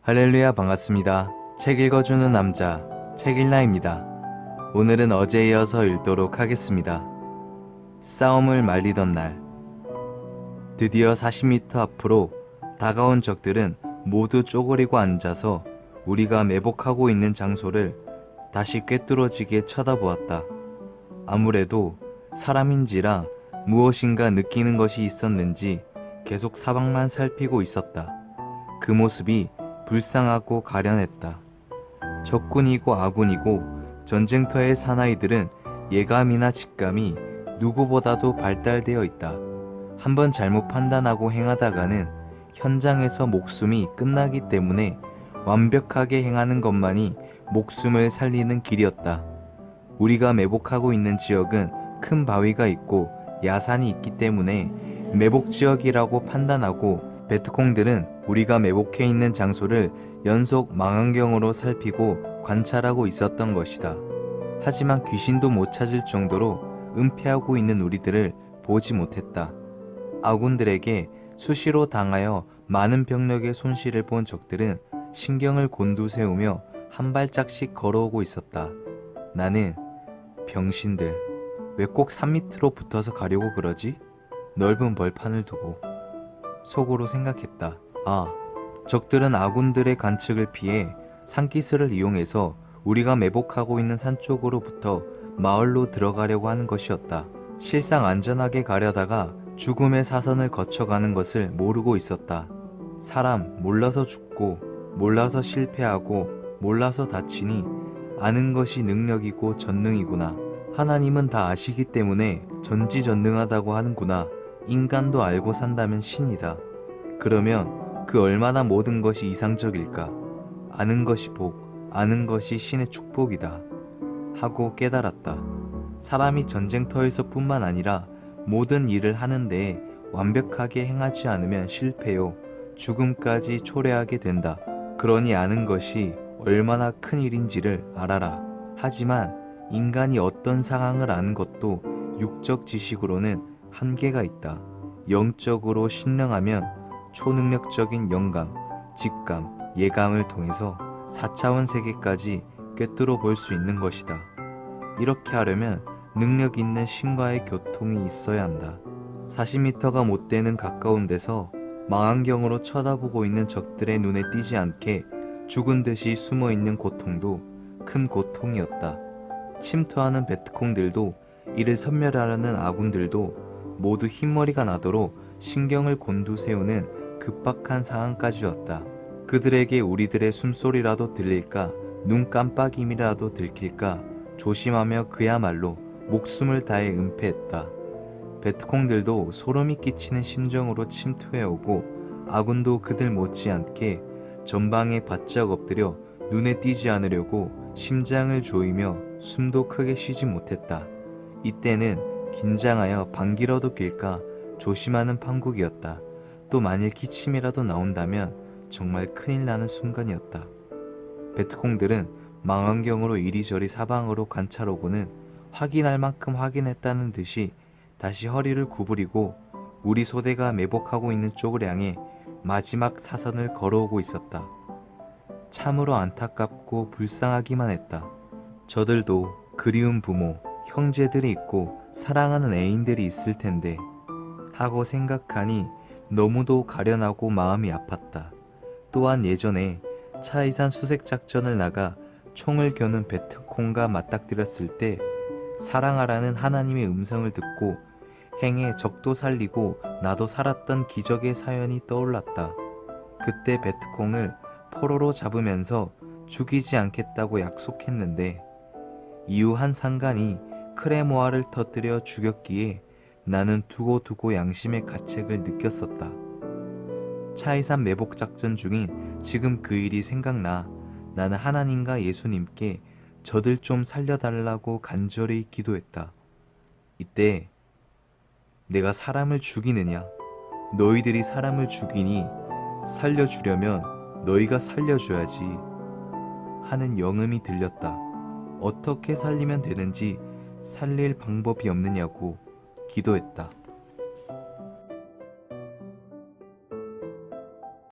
할렐루야, 반갑습니다. 책 읽어주는 남자 책일나입니다. 오늘은 어제에 이어서 읽도록 하겠습니다. 싸움을 말리던 날. 드디어 40m 앞으로 다가온 적들은 모두 쪼그리고 앉아서 우리가 매복하고 있는 장소를 다시 꿰뚫어지게 쳐다보았다. 아무래도 사람인지라 무엇인가 느끼는 것이 있었는지 계속 사방만 살피고 있었다. 그 모습이 불쌍하고 가련했다. 적군이고 아군이고 전쟁터의 사나이들은 예감이나 직감이 누구보다도 발달되어 있다. 한번 잘못 판단하고 행하다가는 현장에서 목숨이 끝나기 때문에 완벽하게 행하는 것만이 목숨을 살리는 길이었다. 우리가 매복하고 있는 지역은 큰 바위가 있고 야산이 있기 때문에 매복 지역이라고 판단하고 베트콩들은 우리가 매복해 있는 장소를 연속 망원경으로 살피고 관찰하고 있었던 것이다. 하지만 귀신도 못 찾을 정도로 은폐하고 있는 우리들을 보지 못했다. 아군들에게 수시로 당하여 많은 병력의 손실을 본 적들은 신경을 곤두세우며 한 발짝씩 걸어오고 있었다. 나는 병신들, 왜 꼭 3m로 붙어서 가려고 그러지? 넓은 벌판을 두고 속으로 생각했다. 적들은 아군들의 관측을 피해 산기슭을 이용해서 우리가 매복하고 있는 산 쪽으로부터 마을로 들어가려고 하는 것이었다. 실상 안전하게 가려다가 죽음의 사선을 거쳐가는 것을 모르고 있었다. 사람 몰라서 죽고 몰라서 실패하고 몰라서 다치니 아는 것이 능력이고 전능이구나. 하나님은 다 아시기 때문에 전지전능하다고 하는구나. 인간도 알고 산다면 신이다. 그러면 그 얼마나 모든 것이 이상적일까? 아는 것이 복, 아는 것이 신의 축복이다. 하고 깨달았다. 사람이 전쟁터에서 뿐만 아니라 모든 일을 하는 데에 완벽하게 행하지 않으면 실패요. 죽음까지 초래하게 된다. 그러니 아는 것이 얼마나 큰 일인지를 알아라. 하지만 인간이 어떤 상황을 아는 것도 육적 지식으로는 한계가 있다. 영적으로 신령하면 초능력적인 영감, 직감, 예감을 통해서 4차원 세계까지 꿰뚫어 볼 수 있는 것이다. 이렇게 하려면 능력 있는 신과의 교통이 있어야 한다. 40m가 못 되는 가까운 데서 망원경으로 쳐다보고 있는 적들의 눈에 띄지 않게 죽은 듯이 숨어 있는 고통도 큰 고통이었다. 침투하는 베트콩들도 이를 섬멸하려는 아군들도 모두 흰머리가 나도록 신경을 곤두세우는 급박한 상황까지였다. 그들에게 우리들의 숨소리라도 들릴까, 눈 깜빡임이라도 들킬까 조심하며 그야말로 목숨을 다해 은폐했다. 베트콩들도 소름이 끼치는 심정으로 침투해오고 아군도 그들 못지않게 전방에 바짝 엎드려 눈에 띄지 않으려고 심장을 조이며 숨도 크게 쉬지 못했다. 이때는 긴장하여 방귀라도 낄까 조심하는 판국이었다. 또 만일 기침이라도 나온다면 정말 큰일 나는 순간이었다. 베트콩들은 망원경으로 이리저리 사방으로 관찰하고는 확인할 만큼 확인했다는 듯이 다시 허리를 구부리고 우리 소대가 매복하고 있는 쪽을 향해 마지막 사선을 걸어오고 있었다. 참으로 안타깝고 불쌍하기만 했다. 저들도 그리운 부모, 형제들이 있고 사랑하는 애인들이 있을 텐데 하고 생각하니 너무도 가련하고 마음이 아팠다. 또한 예전에 차이산 수색작전을 나가 총을 겨눈 베트콩과 맞닥뜨렸을 때 사랑하라는 하나님의 음성을 듣고 행해 적도 살리고 나도 살았던 기적의 사연이 떠올랐다. 그때 베트콩을 포로로 잡으면서 죽이지 않겠다고 약속했는데 이후 한 상관이 크레모아를 터뜨려 죽였기에 나는 두고두고 양심의 가책을 느꼈었다. 차이산 매복작전 중인 지금 그 일이 생각나 나는 하나님과 예수님께 저들 좀 살려달라고 간절히 기도했다. 이때 내가 사람을 죽이느냐? 너희들이 사람을 죽이니 살려주려면 너희가 살려줘야지 하는 영음이 들렸다. 어떻게 살리면 되는지 살릴 방법이 없느냐고 기도했다.